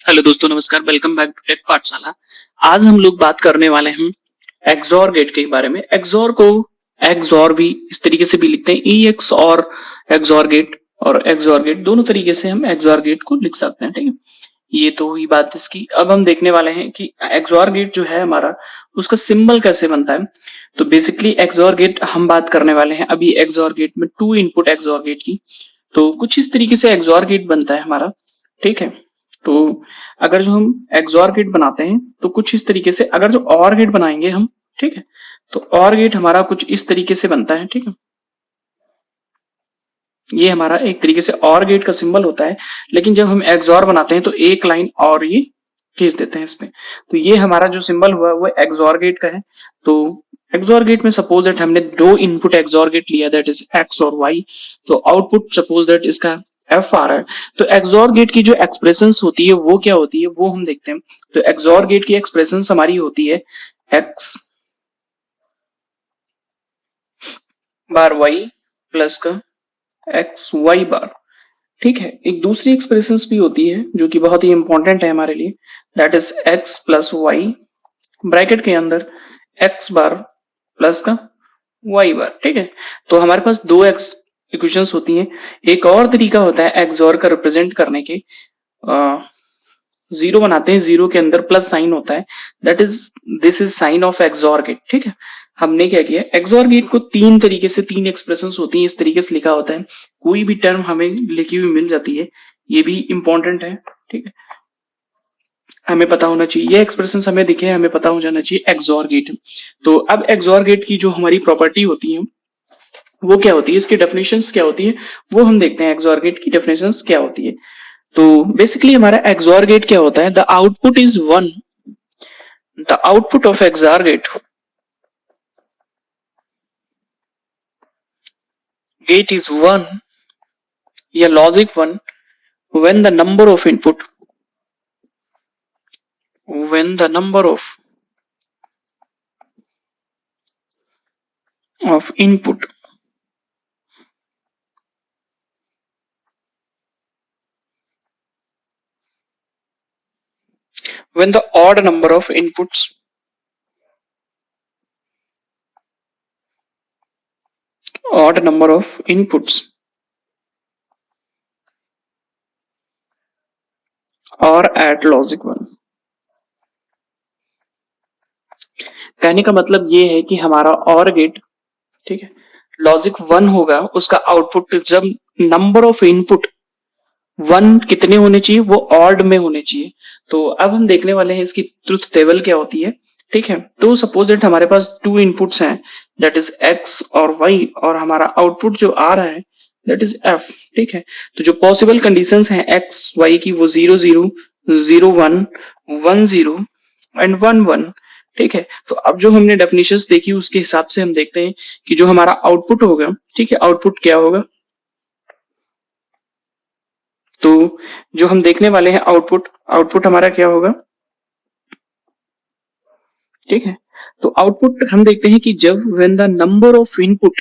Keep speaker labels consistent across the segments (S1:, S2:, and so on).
S1: Hello दोस्तों, नमस्कार। Welcome back to take पाठशाला। आज हम लोग बात करने वाले हैं एक्सओर गेट के बारे में। एक्सओर को एक्सओर भी इस तरीके से भी लिखते हैं, ई एक्स और एक्सओर गेट, और एक्सओर गेट दोनों तरीके से हम एक्सओर गेट को लिख सकते हैं। ठीक है, ये तो हुई बात इसकी। अब हम देखने वाले हैं कि एक्सओर गेट जो है हमारा, उसका सिंबल कैसे बनता है। तो बेसिकली एक्सओर गेट हम बात करने वाले हैं अभी एक्सओर गेट में, टू इनपुट एक्सओर गेट की। तो कुछ इस तरीके से एक्सओर गेट बनता है हमारा। ठीक है, तो अगर जो हम एक्सओर गेट बनाते हैं तो कुछ इस तरीके से, अगर जो और गेट बनाएंगे हम, ठीक है, तो और गेट हमारा कुछ इस तरीके से बनता है। ठीक है, ये हमारा एक तरीके से और गेट का सिंबल होता है। लेकिन जब हम एक्सओर बनाते हैं तो एक लाइन और ये खींच देते हैं इसमें। तो ये हमारा जो सिंबल हुआ वो एक्सओर गेट का है। तो एक्सओर गेट में सपोज दैट हमने दो इनपुट एक्सओर गेट लिया, दैट इज एक्स और वाई। तो आउटपुट सपोज दैट इसका एफ आ रहा है। तो एक्सओर गेट की जो एक्सप्रेशंस होती है वो क्या होती है, वो हम देखते हैं। तो एक्सओर गेट की एक्सप्रेशंस हमारी होती है एक्स बार वाई प्लस का एक्स वाई बार। ठीक है, एक दूसरी एक्सप्रेशंस भी होती है जो कि बहुत ही इंपॉर्टेंट है हमारे लिए, that is X plus Y bracket के अंदर एक्स बार प्लस का वाई बार। ठीक है, तो हमारे पास दो एक्स इक्वेशंस होती हैं। एक और तरीका होता है एक्सओर का रिप्रेजेंट करने के, जीरो बनाते हैं, जीरो के अंदर प्लस साइन होता है, that is this is sign of XOR gate. ठीक है, हमने क्या किया, एक्सओर गेट को तीन तरीके से, तीन एक्सप्रेशंस होती हैं, इस तरीके से लिखा होता है। कोई भी टर्म हमें लिखी हुई मिल जाती है, ये भी इंपॉर्टेंट है। ठीक है, हमें पता होना चाहिए, ये एक्सप्रेशन हमें दिखे, हमें पता हो जाना चाहिए एक्सओर गेट। तो अब एक्सओर गेट की जो हमारी प्रॉपर्टी होती है वो क्या होती है, इसकी डेफिनेशंस क्या होती है, वो हम देखते हैं। एक्सओर गेट की डेफिनेशंस क्या होती है। तो बेसिकली हमारा एक्सओर गेट क्या होता है, the output is one, the output of XOR gate is one या logic one when the number of input when the number of input when the odd number of inputs or at logic 1। कहने का मतलब ये है कि हमारा और gate, ठीक है, लॉजिक 1 होगा, उसका आउटपुट जब नंबर ऑफ इनपुट 1 कितने होने चाहिए, वो ऑड में होने चाहिए। तो अब हम देखने वाले हैं इसकी ट्रुथ टेबल क्या होती है। ठीक है, तो सपोज दैट हमारे पास टू इनपुट्स हैं, दैट इज एक्स और वाई, और हमारा आउटपुट जो आ रहा है दैट इज एफ। ठीक है, तो जो पॉसिबल कंडीशंस हैं एक्स वाई की, वो 0 0 0 1 1 0 एंड 1 1। ठीक है, तो अब जो हमने डेफिनेशंस देखी उसके हिसाब से हम देखते हैं कि जो हमारा आउटपुट होगा, ठीक है, आउटपुट क्या होगा। तो जो हम देखने वाले हैं आउटपुट, आउटपुट हमारा क्या होगा। ठीक है, तो आउटपुट हम देखते हैं कि जब when the number of input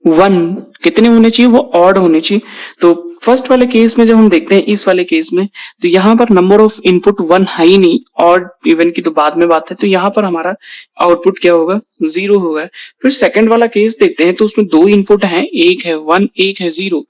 S1: 1 कितने होने चाहिए, वो ऑड होने चाहिए। तो फर्स्ट वाले केस में जब हम देखते हैं, इस वाले केस में, तो यहाँ पर नंबर ऑफ इनपुट 1 है ही नहीं, ऑड इवन की तो बाद में बात है। तो यहाँ पर हमारा आउटपुट क्या होगा, 0 होगा। फिर सेकंड वाला केस देखते हैं, तो उसमें दो इनपुट हैं, एक है 1 एक है 0।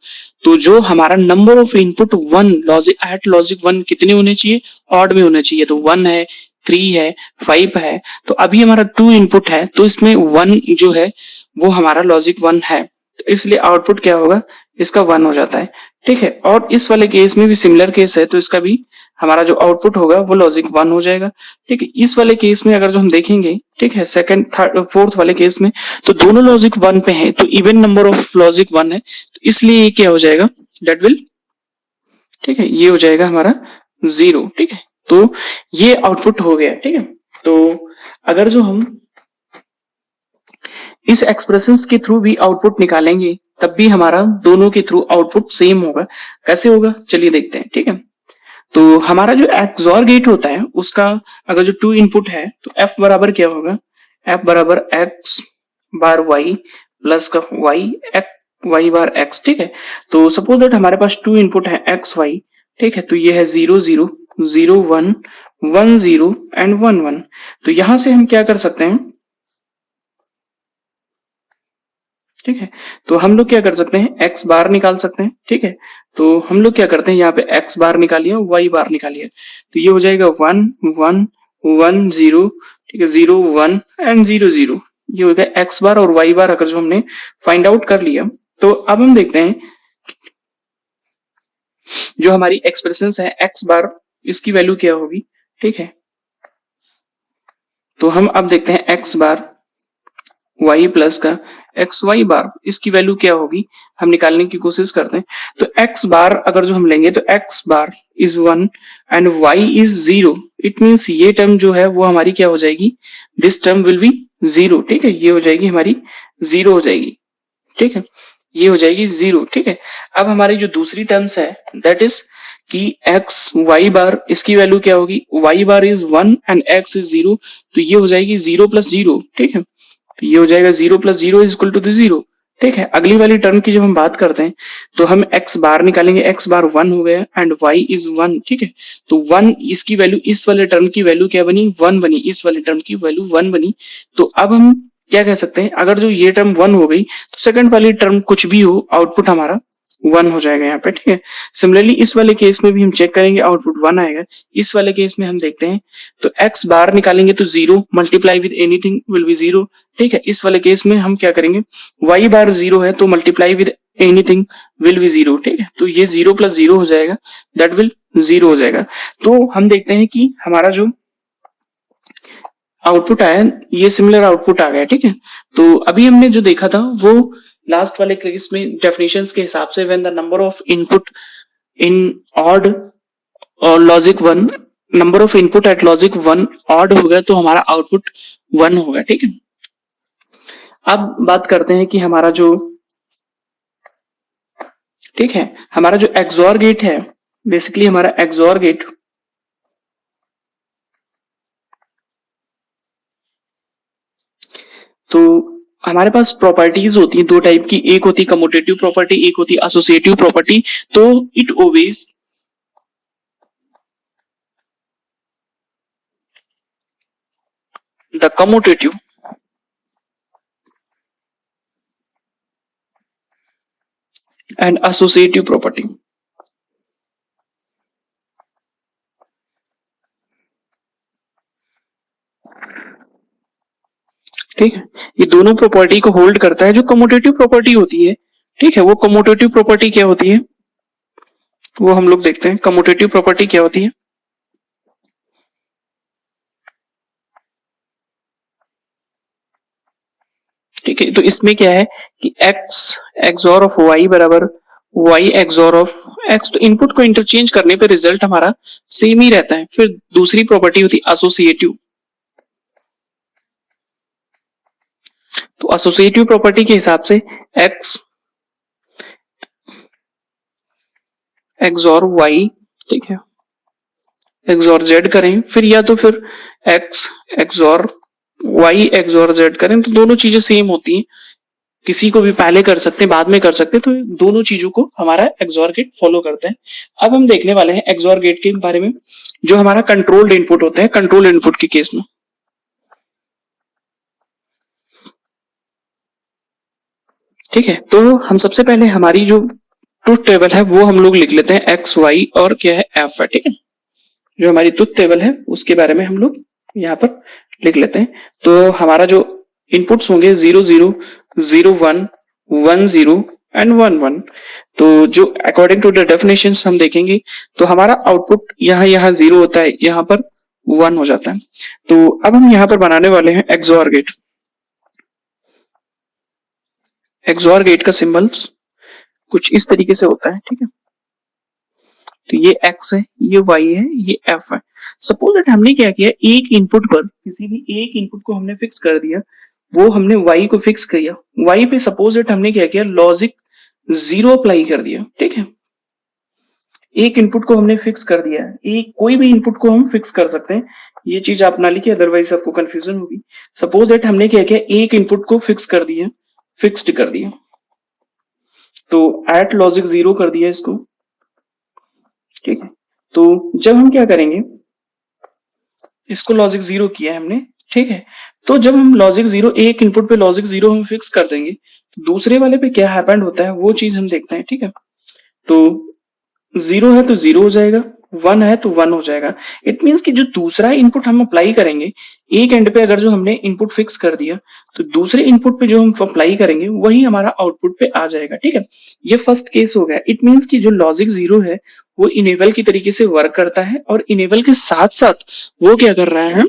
S1: तो जो हमारा नंबर ऑफ इनपुट 1 लॉजिक 1 कितने होने चाहिए, ऑड में होने चाहिए। तो 1 है, 3 है, 5 है। तो अभी हमारा 2 इनपुट है, तो इसमें 1 जो है वो हमारा लॉजिक 1 है, तो इसलिए आउटपुट क्या होगा, इसका 1 हो जाता है। ठीक है, और इस वाले केस में भी सिमिलर केस है, तो इसका भी हमारा जो आउटपुट होगा वो लॉजिक 1 हो जाएगा। ठीक है, इस वाले केस में अगर जो हम देखेंगे, ठीक है, सेकंड थर्ड फोर्थ वाले केस में, तो दोनों लॉजिक 1 पे हैं, तो इवन नंबर ऑफ लॉजिक 1 है, तो इसलिए ये क्या हो जाएगा, दैट विल, ठीक है, ये हो जाएगा हमारा 0। ठीक है, तो ये आउटपुट हो गया। ठीक है, तो अगर जो हम इस एक्सप्रेशंस के थ्रू भी आउटपुट निकालेंगे, तब भी हमारा दोनों के थ्रू आउटपुट सेम होगा। कैसे होगा, चलिए देखते हैं। ठीक है, तो हमारा जो एक्सओर गेट होता है उसका अगर जो टू इनपुट है, तो एफ बराबर क्या होगा, एफ बराबर एक्स बार वाई प्लस का वाई वाई बार एक्स। ठीक है, तो सपोज दैट हमारे पास टू इनपुट है एक्स वाई। ठीक है, तो ये है 0 0 0 1 1 0 एंड 1 1। तो यहां से हम क्या कर सकते हैं, ठीक है, तो हम लोग क्या कर सकते हैं, एक्स बार निकाल सकते हैं। ठीक है, तो हम लोग क्या करते हैं, यहाँ पे एक्स बार निकालिए, वाई बार निकालिए, तो ये हो जाएगा 1 1 1 0, ठीक है, 0 1 एंड 0 0। ये हो गया एक्स बार और वाई बार। अगर जो हमने फाइंड आउट कर लिया, तो अब हम देखते हैं जो हमारी एक्सप्रेशन है एक्स बार, इसकी वैल्यू क्या होगी। ठीक है, तो हम अब देखते हैं एक्स बार y प्लस का एक्स वाई बार, इसकी वैल्यू क्या होगी, हम निकालने की कोशिश करते हैं। तो x बार अगर जो हम लेंगे, तो x bar is 1 and y is 0। It means ये टर्म जो है वो हमारी क्या हो जाएगी, दिस टर्म विल बी 0। ठीक है, ये हो जाएगी हमारी 0 हो जाएगी। ठीक है, ये हो जाएगी 0। ठीक है, अब हमारी जो दूसरी टर्म्स है दैट इज कि एक्स वाई बार, इसकी वैल्यू क्या होगी, Y bar is 1 and X is 0, तो ये हो जाएगी 0 प्लस 0। ठीक है, तो ये हो जाएगा 0 प्लस 0 इज इक्वल टू 0। ठीक है, अगली वाली टर्म की जब हम बात करते हैं, तो हम x बार निकालेंगे, x बार 1 हो गया एंड y इज 1। ठीक है, तो 1 इसकी वैल्यू, इस वाले टर्म की वैल्यू क्या बनी, 1 बनी, इस वाले टर्म की वैल्यू 1 बनी। तो अब हम क्या कह सकते हैं, अगर जो ये टर्म 1 हो गई, तो सेकंड वाली टर्म कुछ भी हो, आउटपुट हमारा 1 हो जाएगा यहाँ पे। ठीक है, सिमिलरली इस वाले केस में भी हम चेक करेंगे, आउटपुट 1 आएगा। इस वाले केस में हम देखते हैं, तो x बार निकालेंगे तो 0 multiply with anything will be 0। ठीक है, इस वाले केस में हम क्या करेंगे, y बार 0 है तो multiply with anything will be 0। ठीक है, तो ये 0 प्लस 0 हो जाएगा, दैट विल 0 हो जाएगा। तो हम देखते हैं कि हमारा जो आउटपुट आया, ये सिमिलर आउटपुट आ गया। ठीक है, तो अभी हमने जो देखा था वो लास्ट वाले केस में डेफिनेशंस के हिसाब से, when the number of input in odd और logic 1, number of input at logic 1 odd हो गया तो हमारा आउटपुट 1 होगा। ठीक है, अब बात करते हैं कि हमारा जो, ठीक है, हमारा जो एक्सओर गेट है, बेसिकली हमारा एक्सओर गेट तो हमारे पास प्रॉपर्टीज होती हैं दो टाइप की, एक होती कम्यूटेटिव प्रॉपर्टी, एक होती एसोसिएटिव प्रॉपर्टी। तो it obeys the commutative and associative property. ठीक है, ये दोनों प्रॉपर्टी को होल्ड करता है। जो कम्यूटेटिव प्रॉपर्टी होती है, ठीक है, वो कम्यूटेटिव प्रॉपर्टी क्या होती है, वो हम लोग देखते हैं। कम्यूटेटिव प्रॉपर्टी क्या होती है, ठीक है, तो इसमें क्या है कि x एक्सओर ऑफ y बराबर y एक्सओर ऑफ x। तो इनपुट को इंटरचेंज करने पे रिजल्ट हमारा सेम ही रहता है। फिर दूसरी प्रॉपर्टी होती है एसोसिएटिव। तो एसोसिएटिव प्रॉपर्टी के हिसाब से x एक्सओर y, ठीक है, एक्सओर z करें, फिर या तो फिर x XOR y XOR z करें, तो दोनों चीजें सेम होती हैं। किसी को भी पहले कर सकते हैं, बाद में कर सकते हैं, तो दोनों चीजों को हमारा एक्सओर गेट फॉलो करते हैं। अब हम देखने वाले हैं एक्सओर गेट के बारे में, जो हमारा कंट्रोल्ड इनपुट होते हैं, कंट्रोल इनपुट के केस में। ठीक है, तो हम सबसे पहले हमारी जो ट्रुथ टेबल है वो हम लोग लिख लेते हैं, एक्स वाई और क्या है एफ है। ठीक है, जो हमारी ट्रुथ टेबल है उसके बारे में हम लोग यहाँ पर लिख लेते हैं। तो हमारा जो इनपुट्स होंगे 0 0 0 1 1 0 एंड 1 1। तो जो अकॉर्डिंग टू द डेफिनेशंस हम देखेंगे, तो हमारा आउटपुट यहाँ 0 होता है, यहाँ पर 1 हो जाता है। तो अब हम यहाँ पर बनाने वाले हैं एक्सओर गेट। एक्सओर गेट का सिंबल्स कुछ इस तरीके से होता है। ठीक है, तो ये x है, ये y है, ये f है। सपोज दैट हमने क्या किया, एक इनपुट पर, किसी भी एक इनपुट को हमने फिक्स कर दिया, वो हमने y को फिक्स किया, y पे सपोज दैट हमने क्या किया, लॉजिक 0 अप्लाई कर दिया। ठीक है, एक इनपुट को हमने फिक्स कर दिया है, एक कोई भी इनपुट को हम फिक्स कर सकते हैं, ये चीज आप ना लिखिए अदरवाइज आपको कंफ्यूजन होगी। सपोज दैट हमने क्या किया, एक इनपुट को फिक्स कर दिया, फिक्स्ड कर दिया, तो एट लॉजिक 0 कर दिया इसको। ठीक है, तो जब हम क्या करेंगे, इसको लॉजिक 0 किया है हमने, ठीक है। तो जब हम लॉजिक 0, एक इनपुट पे लॉजिक 0 हम फिक्स कर देंगे, तो दूसरे वाले पे क्या हैपेंड होता है वो चीज हम देखते हैं, ठीक है। तो 0 है तो 0 हो जाएगा, 1 है तो 1 हो जाएगा। इट मीन्स कि जो दूसरा इनपुट हम अप्लाई करेंगे, एक एंड पे अगर जो हमने इनपुट फिक्स कर दिया, तो दूसरे इनपुट पे जो हम अप्लाई करेंगे वही हमारा आउटपुट पे आ जाएगा, ठीक है। ये फर्स्ट केस हो गया। इट मीन्स कि जो लॉजिक 0 है वो इनेबल की तरीके से वर्क करता है, और इनेबल के साथ साथ वो क्या कर रहा है,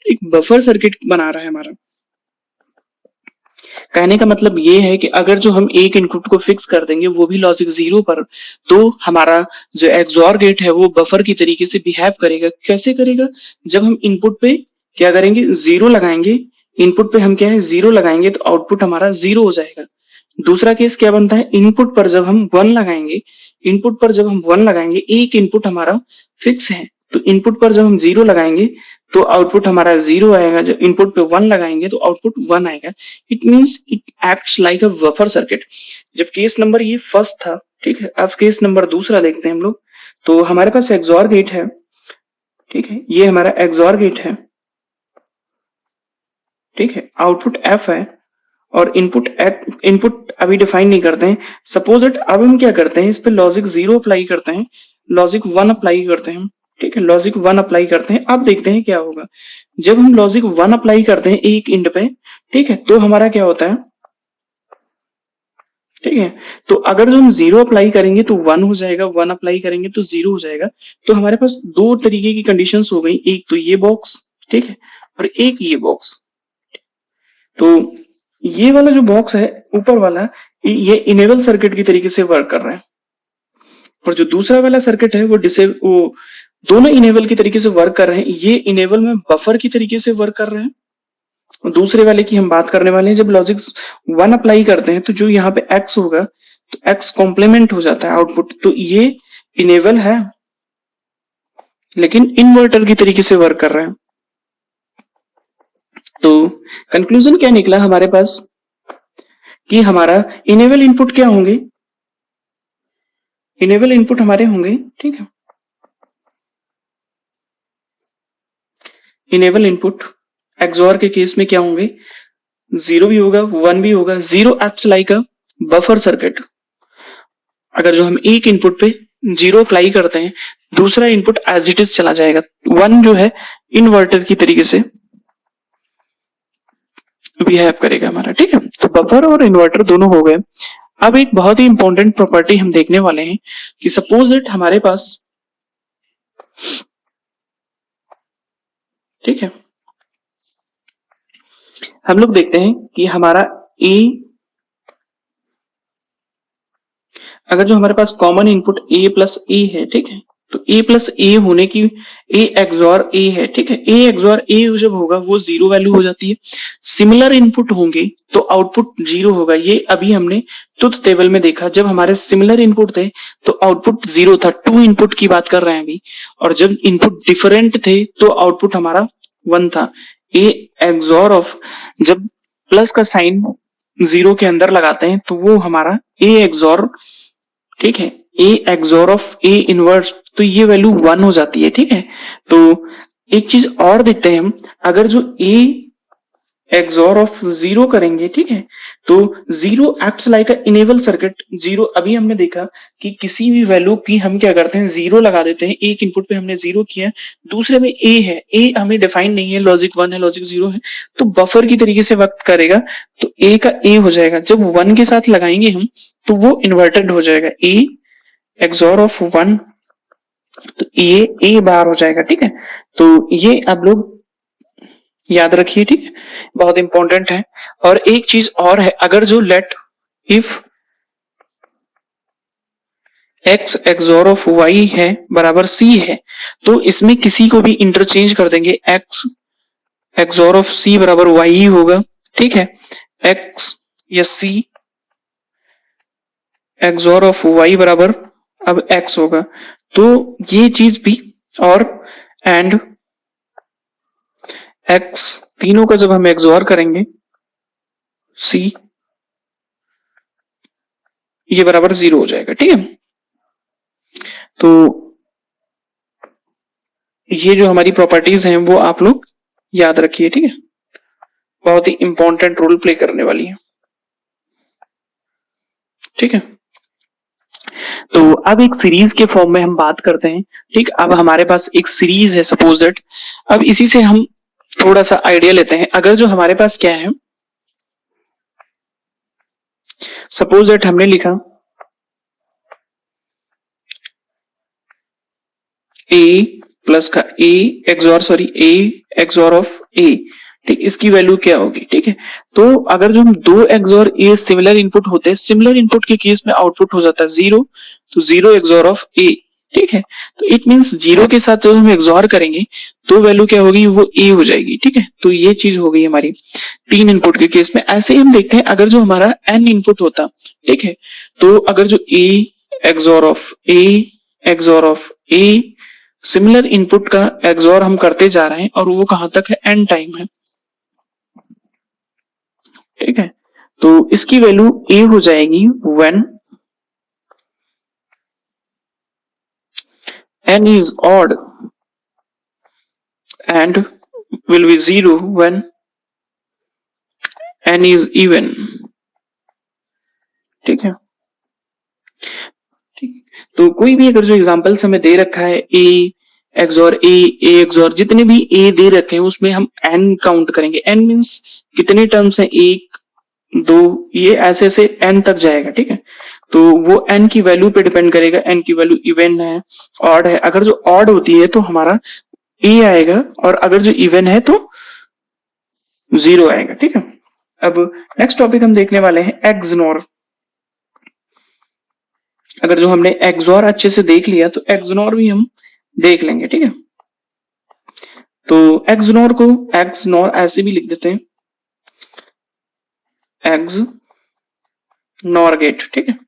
S1: एक बफर सर्किट बना रहा है हमारा। कहने का मतलब ये है कि अगर जो हम एक इनपुट को फिक्स कर देंगे वो भी लॉजिक 0 पर, तो हमारा जो एक्सऑर गेट है वो बफर की तरीके से बिहेव करेगा। कैसे करेगा, जब हम इनपुट पे क्या करेंगे, 0 लगाएंगे, इनपुट पे हम क्या है 0 लगाएंगे, तो आउटपुट हमारा 0 हो जाएगा। दूसरा केस क्या बनता है, इनपुट पर जब हम 1 लगाएंगे, इनपुट पर जब हम 1 लगाएंगे, एक इनपुट हमारा फिक्स है, तो इनपुट पर जब हम 0 लगाएंगे तो आउटपुट हमारा 0 आएगा। जब इनपुट पे 1 लगाएंगे तो आउटपुट 1 आएगा। It means it acts like a buffer circuit. जब केस नंबर ये फर्स्ट था, ठीक है। अब केस नंबर दूसरा देखते हैं हम लोग। तो हमारे पास एक्सऑर गेट है, ठीक है, ये हमारा एक्सऑर गेट है, ठीक है। आउटपुट एफ है, और इनपुट अभी डिफाइन नहीं करते हैं। सपोज इट, अब हम क्या करते हैं, इस पे लॉजिक 0 अप्लाई करते हैं, लॉजिक 1 अप्लाई करते हैं, ठीक है। लॉजिक 1 अप्लाई करते हैं, अब देखते हैं क्या होगा। जब हम लॉजिक 1 अप्लाई करते हैं एक इंड पे, ठीक है, तो हमारा क्या होता है, ठीक है। तो अगर जो हम 0 अप्लाई करेंगे तो 1 हो जाएगा, 1 अप्लाई करेंगे तो 0 हो जाएगा। तो हमारे पास दो तरीके की कंडीशंस हो गई, एक तो ये बॉक्स, ठीक है, और एक ये बॉक्स। तो ये वाला जो बॉक्स है ऊपर वाला, ये इनेबल सर्किट की तरीके से वर्क कर रहा है, और जो दूसरा वाला सर्किट है वो दोनों इनेबल की तरीके से वर्क कर रहे हैं। ये इनेबल में बफर की तरीके से वर्क कर रहे हैं, और दूसरे वाले की हम बात करने वाले हैं। जब लॉजिक 1 अप्लाई करते हैं तो जो यहाँ पे एक्स होगा, तो एक्स कॉम्प्लीमेंट हो जाता है आउटपुट। तो ये इनेबल है लेकिन इन्वर्टर की तरीके से वर्क कर रहा है। तो कंक्लूजन क्या निकला हमारे पास, कि हमारा इनेबल इनपुट क्या होंगे, इनेबल इनपुट हमारे होंगे, ठीक है। इनेबल इनपुट एक्सऑर के केस में क्या होंगे, 0 भी होगा, 1 भी होगा। 0 acts like a buffer circuit. अगर जो हम एक इनपुट पे 0 अप्लाई करते हैं, दूसरा इनपुट एज इट इज चला जाएगा। 1 जो है इन्वर्टर की तरीके से बिहेव करेगा हमारा, ठीक है। तो बफर और इन्वर्टर दोनों हो गए। अब एक बहुत ही इंपॉर्टेंट प्रॉपर्टी हम देखने वाले हैं, कि सपोज दैट हमारे पास, ठीक है, हम लोग देखते हैं कि हमारा ए, अगर जो हमारे पास कॉमन इनपुट ए प्लस ए है, ठीक है, तो ए प्लस ए होने की, ए एक्सॉर ए है, ठीक है। ए एक्सॉर ए जब होगा वो 0 वैल्यू हो जाती है। सिमिलर इनपुट होंगे तो आउटपुट 0 होगा। ये अभी हमने ट्रुथ टेबल में देखा, जब हमारे सिमिलर इनपुट थे तो आउटपुट 0 था। 2 इनपुट की बात कर रहे हैं अभी, और जब इनपुट डिफरेंट थे तो आउटपुट हमारा 1 था। ए एक्सॉर ऑफ, जब प्लस का साइन 0 के अंदर लगाते हैं तो वो हमारा ए एक्सॉर, ठीक है, ए एक्सॉर ऑफ ए इनवर्स, तो ये वैल्यू 1 हो जाती है, ठीक है। तो एक चीज और देखते हैं हम, अगर जो ए एक्सॉर ऑफ 0 करेंगे, ठीक है, तो 0 एक्ट्स लाइक अ इनेबल सर्किट। 0 अभी हमने देखा कि किसी भी वैल्यू की हम क्या करते हैं, 0 लगा देते हैं। एक इनपुट पे हमने 0 किया, दूसरे में ए है, ए हमें डिफाइन नहीं है, लॉजिक 1 है, लॉजिक 0 है, तो बफर की तरीके से वर्क करेगा। तो ए का ए हो जाएगा, जब 1 के साथ लगाएंगे हम तो वो इन्वर्टेड हो जाएगा। ए एक्सॉर ऑफ 1, तो ये ए बार हो जाएगा, ठीक है। तो ये आप लोग याद रखिए, ठीक है, बहुत इंपॉर्टेंट है। और एक चीज और है, अगर जो let if X XOR of Y है बराबर सी है, तो इसमें किसी को भी इंटरचेंज कर देंगे, एक्स एक्सॉर ऑफ सी बराबर वाई ही होगा, ठीक है। एक्स या सी एक्सॉर ऑफ वाई बराबर अब एक्स होगा, तो ये चीज भी, और एंड एक्स, तीनों का जब हम एक्सॉर करेंगे, सी ये बराबर 0 हो जाएगा, ठीक है। तो ये जो हमारी प्रॉपर्टीज हैं वो आप लोग याद रखिए, ठीक है, बहुत ही इंपॉर्टेंट रोल प्ले करने वाली है, ठीक है। तो अब एक सीरीज के फॉर्म में हम बात करते हैं, ठीक। अब हमारे पास एक सीरीज है, सपोज दैट, अब इसी से हम थोड़ा सा आइडिया लेते हैं। अगर जो हमारे पास क्या है, सपोज दैट हमने लिखा ए प्लस का ए एक्सॉर ऑफ ए, ठीक, इसकी वैल्यू क्या होगी, ठीक है। तो अगर जो हम दो एक्सॉर ए सिमिलर इनपुट होते हैं, सिमिलर इनपुट के केस में आउटपुट हो जाता है जीरो, तो जीरो एक्सॉर ऑफ ए, ठीक है। तो इट मींस जीरो के साथ जब हम एक्सॉर करेंगे तो वैल्यू क्या होगी, वो ए हो जाएगी, ठीक है। तो ये चीज हो गई हमारी तीन इनपुट के केस में। ऐसे ही हम देखते हैं अगर जो हमारा एन इनपुट होता, ठीक है, तो अगर जो ए XOR of a similar input का एक्सॉर हम करते जा रहे हैं और वो कहां तक है, एन टाइम है, ठीक है। तो इसकी वैल्यू ए हो जाएगी when n is odd and will be zero when n is even, ठीक है, ठीक। तो कोई भी अगर जो एग्जांपल्स हमें दे रखा है ए एक्सॉर ए एक्सॉर जितने भी ए दे रखे हैं उसमें हम n काउंट करेंगे। n मींस कितने टर्म्स हैं, एक दो, ये ऐसे से n तक जाएगा, ठीक है। तो वो n की वैल्यू पे डिपेंड करेगा, n की वैल्यू इवन है, ऑड है। अगर जो ऑड होती है तो हमारा ए आएगा और अगर जो इवन है तो जीरो आएगा, ठीक है। अब नेक्स्ट टॉपिक हम देखने वाले हैं एक्सनॉर। अगर जो हमने एक्सॉर अच्छे से देख लिया तो एक्सनॉर भी हम देख लेंगे, ठीक है। तो एक्सनॉर को एक्सनॉर ऐसे भी लिख देते हैं, एक्स नॉर गेट, ठीक है,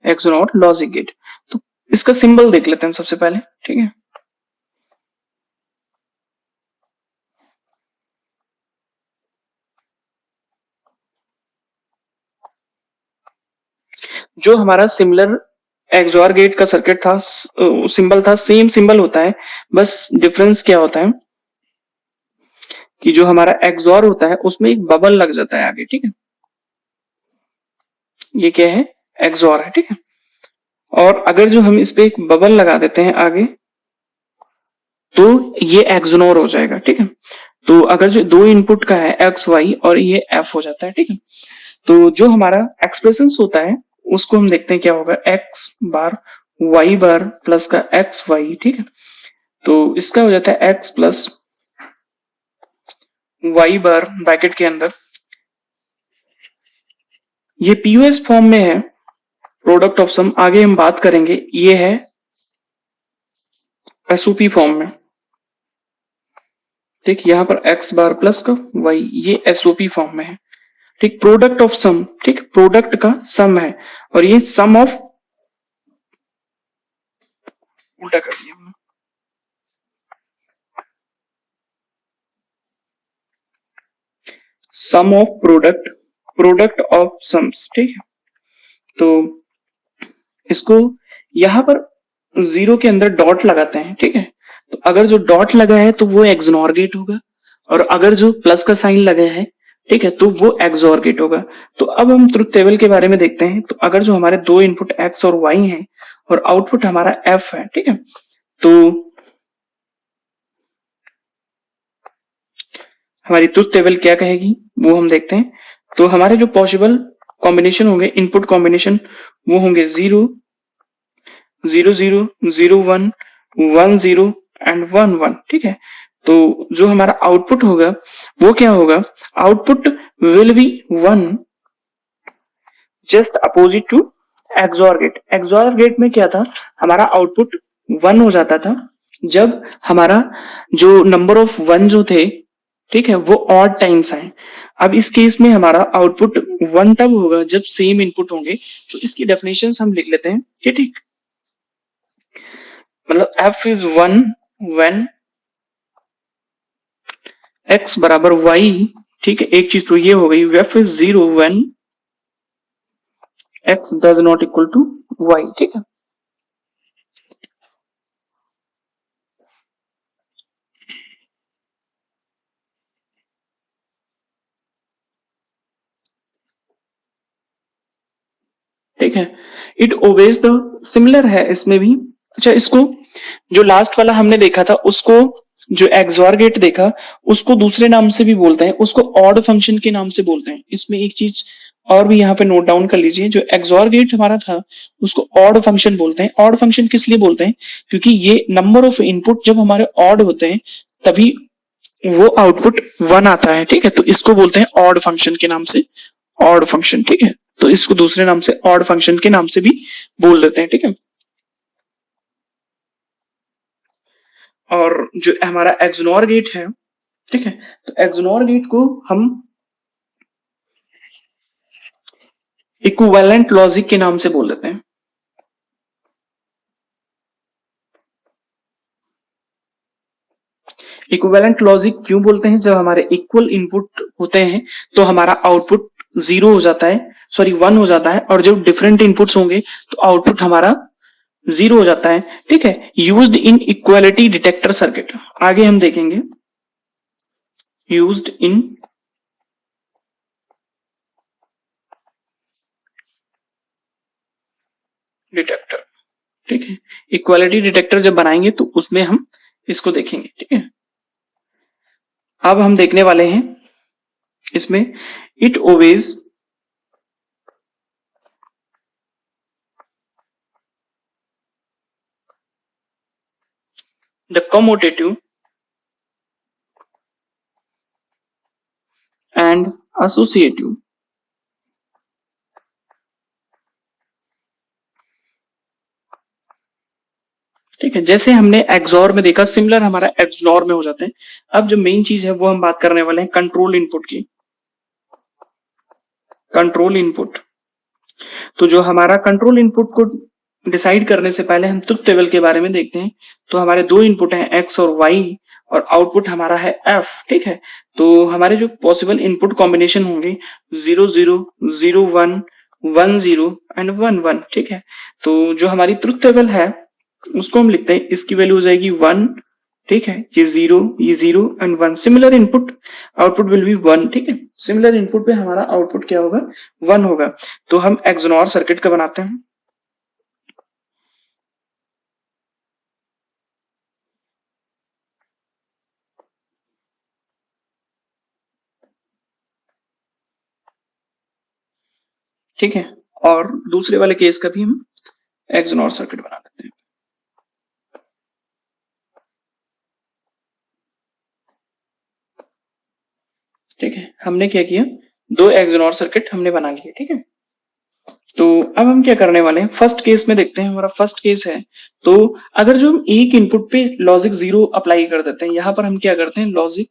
S1: एक्सनॉर लॉजिक गेट। तो इसका सिंबल देख लेते हैं सबसे पहले, ठीक है। जो हमारा सिमिलर एक्सॉर गेट का सर्किट था, सिंबल था, सेम सिंबल होता है, बस डिफरेंस क्या होता है कि जो हमारा एक्सॉर होता है उसमें एक बबल लग जाता है आगे, ठीक है। ये क्या है, एक्सॉर है, ठीक है। और अगर जो हम इस पे एक बबल लगा देते हैं आगे तो ये एक्सोनोर हो जाएगा, ठीक है। तो अगर जो दो इनपुट का है एक्स वाई और ये एफ हो जाता है, ठीक है। तो जो हमारा एक्सप्रेशन होता है उसको हम देखते हैं क्या होगा, एक्स बार वाई बार प्लस का एक्स वाई, ठीक है। तो इसका हो जाता है एक्स प्लस वाई बार ब्रैकेट के अंदर, ये पीयूएस फॉर्म में है, प्रोडक्ट ऑफ सम, आगे हम बात करेंगे, ये है एसओपी फॉर्म में, ठीक। यहाँ पर एक्स बार प्लस का वाई, ये एसओपी फॉर्म में है, ठीक। प्रोडक्ट ऑफ सम, ठीक, प्रोडक्ट का सम है और ये सम ऑफ, उल्टा कर दिया हमने, सम ऑफ प्रोडक्ट ऑफ सम्स, ठीक है। तो इसको यहां पर जीरो के अंदर डॉट लगाते हैं, ठीक है। तो अगर जो डॉट लगा है तो वो एक्सनॉर गेट होगा और अगर जो प्लस का साइन लगा है, ठीक है, तो वो एक्सोर गेट होगा। तो अब हम ट्रुथ टेबल के बारे में देखते हैं। तो अगर जो हमारे दो इनपुट एक्स और वाई हैं और आउटपुट हमारा एफ है, ठीक है, तो हमारी ट्रुथ टेबल क्या कहेगी वो हम देखते हैं। तो हमारे जो पॉसिबल कॉम्बिनेशन होंगे, इनपुट कॉम्बिनेशन, वो होंगे 0 0 0 0 1 1 0 एंड 1 1, ठीक है। तो जो हमारा आउटपुट होगा वो क्या होगा, output will be 1 just opposite to XOR gate. XOR gate में क्या था, हमारा आउटपुट 1 हो जाता था जब हमारा जो नंबर ऑफ 1 जो थे, ठीक है, वो ऑड टाइम्स आए। अब इस केस में हमारा आउटपुट 1 तब होगा जब सेम इनपुट होंगे। तो इसकी डेफिनेशन हम लिख लेते हैं, ठीक। मतलब f इज 1 व्हेन x बराबर y, ठीक है। एक चीज तो ये हो गई, f is 0 when x does not equal to y, ठीक है। ठीक है। इट ओबेज द, सिमिलर है इसमें भी। अच्छा, इसको जो लास्ट वाला हमने देखा था उसको, जो एक्सऑर गेट देखा, उसको दूसरे नाम से भी बोलते हैं, उसको ऑड फंक्शन के नाम से बोलते हैं। इसमें एक चीज और भी यहाँ पे नोट डाउन कर लीजिए, जो एक्सऑर गेट हमारा था उसको ऑड फंक्शन बोलते हैं। ऑड फंक्शन किस लिए बोलते हैं? क्योंकि ये नंबर ऑफ इनपुट जब हमारे ऑड होते हैं तभी वो आउटपुट 1 आता है। ठीक है, तो इसको बोलते हैं ऑड फंक्शन के नाम से, ऑड फंक्शन। ठीक है, तो इसको दूसरे नाम से ऑड फंक्शन के नाम से भी बोल देते हैं। ठीक है, और जो हमारा एक्सनोर गेट है, ठीक है, तो एक्सनोर गेट को हम इक्विवेलेंट लॉजिक के नाम से बोल देते हैं। इक्विवेलेंट लॉजिक क्यों बोलते हैं? जब हमारे इक्वल इनपुट होते हैं तो हमारा आउटपुट 0 हो जाता है, सॉरी 1 हो जाता है, और जब डिफरेंट इनपुट्स होंगे तो आउटपुट हमारा 0 हो जाता है। ठीक है, used in equality detector circuit, आगे हम देखेंगे। यूज्ड इन डिटेक्टर, ठीक है, इक्वालिटी डिटेक्टर जब बनाएंगे तो उसमें हम इसको देखेंगे। ठीक है, अब हम देखने वाले हैं इसमें, it ओवेज the commutative and associative. ठीक है, जैसे हमने एक्सॉर में देखा, सिमिलर हमारा एक्सनोर में हो जाते हैं। अब जो मेन चीज है वो हम बात करने वाले हैं कंट्रोल इनपुट की। कंट्रोल इनपुट, तो जो हमारा कंट्रोल इनपुट को डिसाइड करने से पहले हम ट्रुथ टेबल के बारे में देखते हैं। तो हमारे दो इनपुट हैं एक्स और वाई, और आउटपुट हमारा है एफ। ठीक है, तो हमारे जो पॉसिबल इनपुट कॉम्बिनेशन होंगे 0 0 0 1 1 0 एंड 1 1। ठीक है, तो जो हमारी ट्रुथ टेबल है उसको हम लिखते हैं, इसकी वैल्यू हो जाएगी 1। ठीक है, ये 0, ये 0 and 1। Similar input, output will be 1। ठीक है, सिमिलर इनपुट पे हमारा आउटपुट क्या होगा? 1 होगा। तो हम एक्सनोर सर्किट का बनाते हैं। ठीक है, और दूसरे वाले केस का भी हम एक्सनोर सर्किट बना देते हैं। ठीक है, हमने क्या किया, दो एक्सनोर सर्किट हमने बना लिए। ठीक है, तो अब हम क्या करने वाले हैं, फर्स्ट केस में देखते हैं। हमारा फर्स्ट केस है, तो अगर जो हम एक इनपुट पे लॉजिक 0 अप्लाई कर देते हैं, यहां पर हम क्या करते हैं, लॉजिक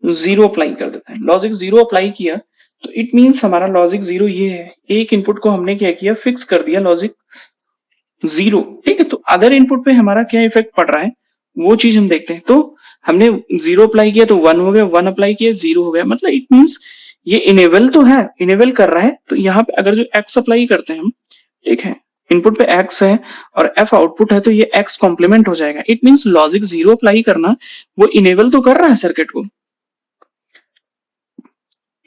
S1: 0 अप्लाई कर देते हैं। लॉजिक 0 अप्लाई किया तो इट मींस हमारा लॉजिक 0 ये है, एक इनपुट को हमने क्या किया, फिक्स कर दिया लॉजिक 0। ठीक है, तो अदर इनपुट पे हमारा क्या इफेक्ट पड़ रहा है वो चीज हम देखते हैं। तो हमने 0 अप्लाई किया तो 1 हो गया, 1 अप्लाई किया 0 हो गया, मतलब इट मींस ये इनेबल तो है, इनेबल कर रहा है। तो यहाँ पे अगर जो x अप्लाई करते हैं हम, ठीक है, इनपुट पे x है और f आउटपुट है, तो ये x कॉम्प्लीमेंट हो जाएगा। इट मींस लॉजिक 0 अप्लाई करना वो इनेबल तो कर रहा है सर्किट को,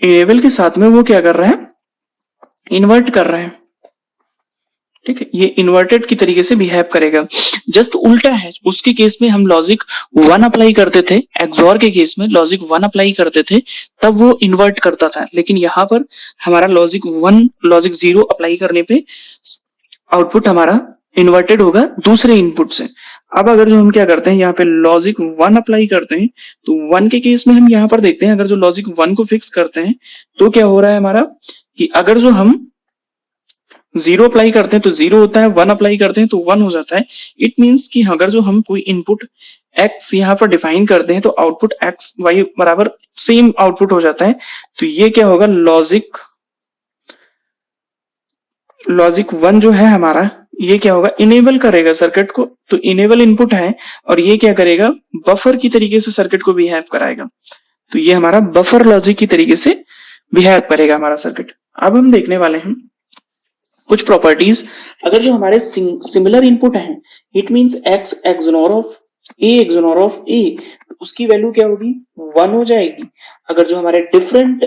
S1: इनेबल के साथ में वो क्या कर रहा है, इन्वर्ट कर रहा है। ठीक है, ये इन्वर्टेड की तरीके से बिहेव करेगा। जस्ट उल्टा है, उसके केस में हम लॉजिक 1 अप्लाई करते थे, एक्सॉर के केस में लॉजिक 1 अप्लाई करते थे तब वो इन्वर्ट करता था, लेकिन यहाँ पर हमारा लॉजिक 1 लॉजिक 0 अप्लाई करने पे आउटपुट हमारा इन्वर्टेड होगा दूसरे इनपुट से। अब अगर जो हम क्या करते हैं, यहाँ पे लॉजिक 1 अप्लाई करते हैं, तो 1 के केस में हम यहाँ पर देखते हैं, अगर जो लॉजिक 1 को फिक्स करते हैं तो क्या हो रहा है हमारा, कि अगर जो हम 0 अप्लाई करते हैं तो 0 होता है, 1 अप्लाई करते हैं तो 1 हो जाता है। इट मींस कि अगर जो हम कोई इनपुट x यहाँ पर डिफाइन करते हैं तो आउटपुट x y बराबर सेम आउटपुट हो जाता है। तो ये क्या होगा, लॉजिक लॉजिक 1 जो है हमारा, ये क्या होगा, इनेबल करेगा सर्किट को। तो इनेबल इनपुट है और ये क्या करेगा, बफर की तरीके से सर्किट को बिहेव कराएगा। तो ये हमारा बफर लॉजिक की तरीके से बिहेव करेगा हमारा सर्किट। अब हम देखने वाले हैं कुछ प्रॉपर्टीज। अगर जो हमारे सिमिलर इनपुट है, it means x XNOR of a XNOR of a, तो उसकी वैल्यू क्या होगी, 1 हो जाएगी। अगर जो हमारे डिफरेंट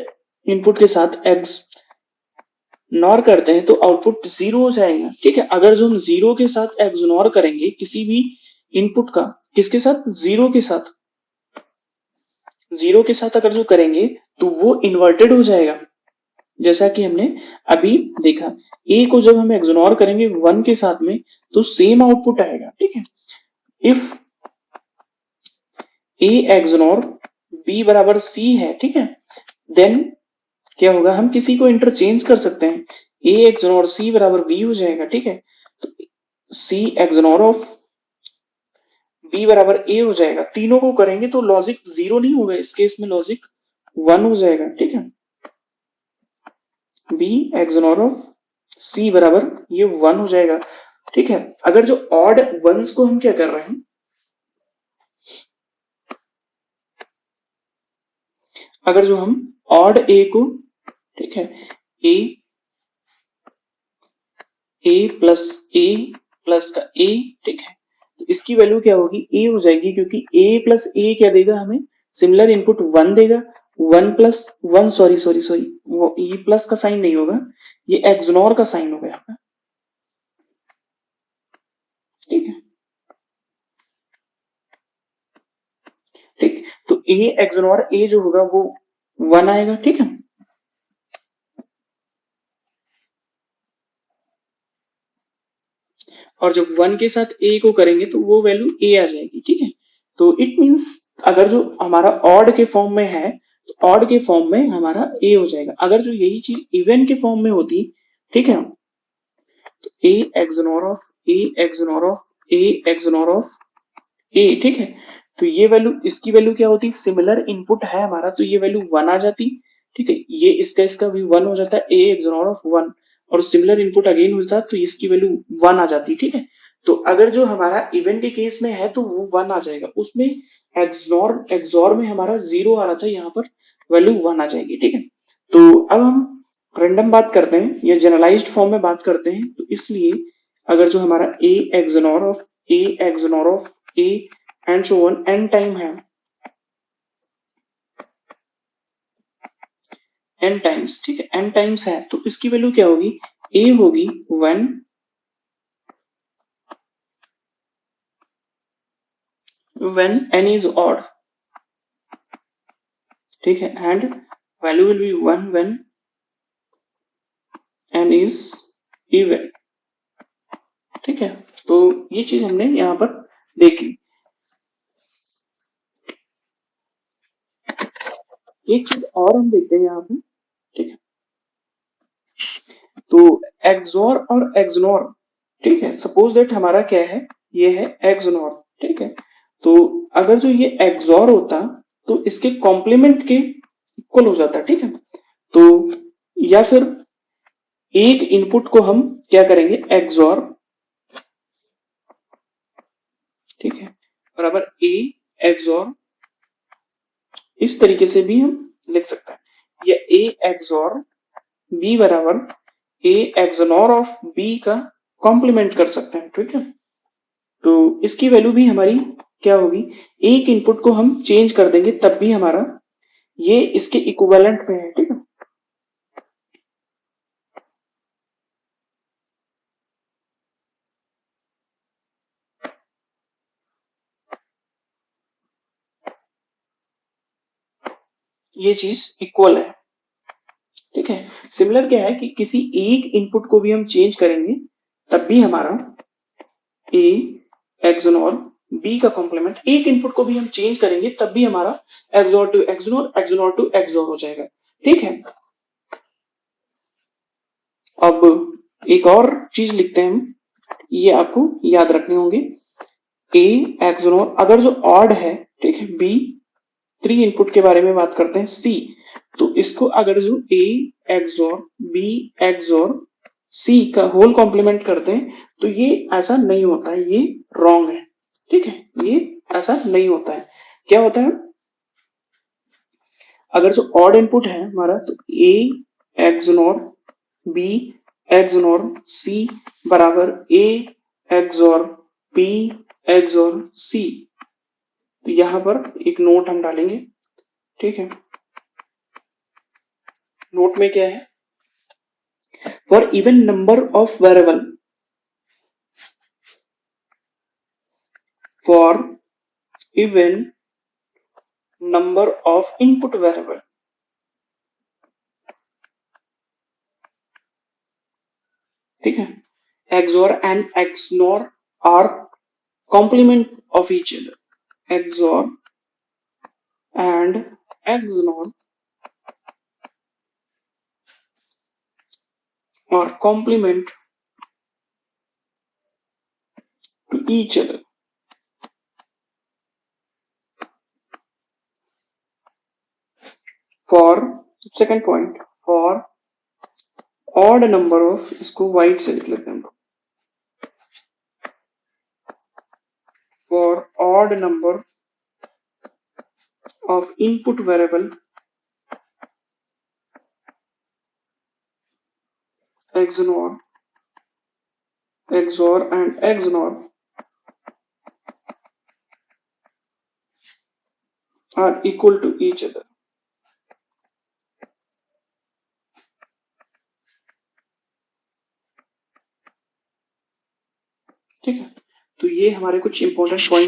S1: इनपुट के साथ x नॉर करते हैं तो आउटपुट जीरो हो जाएगा। ठीक है, अगर जो हम जीरो के साथ एक्सनॉर करेंगे किसी भी इनपुट का, किसके साथ, जीरो के साथ, जीरो के साथ अगर जो करेंगे तो वो इन्वर्टेड हो जाएगा, जैसा कि हमने अभी देखा। ए को जब हम एक्सनॉर करेंगे वन के साथ में तो सेम आउटपुट आएगा। ठीक है, इफ ए एक्सनॉर बी बराबर सी है, ठीक है, देन क्या होगा, हम किसी को इंटरचेंज कर सकते हैं, ए एक्सनॉर सी बराबर बी हो जाएगा। ठीक है, तो सी एक्सनॉर ऑफ बी बराबर ए हो जाएगा। तीनों को करेंगे तो लॉजिक जीरो नहीं होगा, इस केस में लॉजिक वन हो जाएगा। ठीक है, बी एक्सनॉर ऑफ सी बराबर ये वन हो जाएगा। ठीक है, अगर जो ऑड वंस को हम क्या कर रहे हैं, अगर जो हम ऑड ए को, ठीक है, ए ए प्लस ए प्लस का ए, ठीक है, तो इसकी वैल्यू क्या होगी, ए हो जाएगी, क्योंकि ए प्लस ए क्या देगा हमें, सिमिलर इनपुट वन देगा। One plus one, sorry sorry sorry, वो ई प्लस का साइन नहीं होगा, ये एक्सनॉर का साइन होगा यहाँ पे। ठीक है, ठीक, तो ए एक्सनॉर ए जो होगा वो वन आएगा। ठीक है, और जब वन के साथ ए को करेंगे तो वो वैल्यू ए आ जाएगी। ठीक है, तो इट मींस अगर जो हमारा ऑड के फॉर्म में है तो ऑड के फॉर्म में हमारा ए हो जाएगा। अगर जो यही चीज इवन के फॉर्म में होती, ठीक है, तो A XNOR of A XNOR of A XNOR of A, ठीक है, तो ये वैल्यू, इसकी वैल्यू क्या होती, सिमिलर इनपुट है हमारा तो ये वैल्यू वन आ जाती। ठीक है, ये इसका भी वन हो जाता है, ए एक्सनॉर ऑफ वन, और सिमिलर इनपुट अगेन होता तो इसकी वैल्यू वन आ जाती। ठीक है, तो अगर जो हमारा इवेंट के केस में है तो वो वन आ जाएगा, उसमें एक्सनॉर एक्सॉर में हमारा जीरो आ रहा था, यहाँ पर वैल्यू वन आ जाएगी। ठीक है, तो अब हम रैंडम बात करते हैं या जनरलाइज्ड फॉर्म में बात करते हैं, तो इसलिए अगर जो हमारा A XNOR of A XNOR of A and so on N time है, एन टाइम्स, ठीक है, एन टाइम्स है, तो इसकी वैल्यू क्या होगी, ए होगी when n is odd, ठीक है, and value will be one when n is even। ठीक है, तो ये चीज हमने यहाँ पर देख ली। एक चीज और हम देखते हैं यहाँ पे, ठीक है, तो एक्सोर और एक्सनोर, ठीक है, सपोज दैट हमारा क्या है, ये है एक्सनोर। ठीक है, तो अगर जो ये एक्सोर होता तो इसके कॉम्प्लीमेंट के इक्वल हो जाता। ठीक है, तो या फिर एक इनपुट को हम क्या करेंगे, एक्सोर, ठीक है, बराबर ए एक्सोर, इस तरीके से भी हम लिख सकते हैं, या ए एक्सोर बी बराबर ए एक्सनोर ऑफ बी का कॉम्प्लीमेंट कर सकते हैं। ठीक है, तो इसकी वैल्यू भी हमारी क्या होगी, एक इनपुट को हम चेंज कर देंगे तब भी हमारा ये इसके इक्विवेलेंट में है। ठीक है, ये चीज इक्वल है। ठीक है, सिमिलर क्या है कि किसी एक इनपुट को भी हम चेंज करेंगे तब भी हमारा ए एक्सनोर बी का कॉम्प्लीमेंट, एक इनपुट को भी हम चेंज करेंगे तब भी हमारा XOR to XNOR XNOR to XOR हो जाएगा। ठीक है, अब एक और चीज लिखते हैं हम, ये आपको याद रखने होंगे, ए एक्सनोर अगर जो ऑड है, ठीक है, बी, थ्री इनपुट के बारे में बात करते हैं, सी, तो इसको अगर जो ए एक्सोर बी एक्सोर सी का होल कॉम्प्लीमेंट करते हैं तो ये ऐसा नहीं होता है, ये रॉन्ग है। ठीक है, ये ऐसा नहीं होता है। क्या होता है, अगर जो ऑड इनपुट है हमारा तो ए एक्सोर बी एक्सोर सी बराबर ए एक्सोर बी एक्सोर सी, तो यहां पर एक नोट हम डालेंगे। ठीक है, नोट में क्या है, for even number of variable, for even number of input variable, ठीक है. XOR and XNOR are complement of each other. XOR and XNOR are complement to each other. For second point, for odd number of, इसको white से लिख लेते हैं हम लोग. For odd number of input variable, XOR and XNOR are equal to each other. ठीक है, तो ये हमारे कुछ इंपॉर्टेंट पॉइंट्स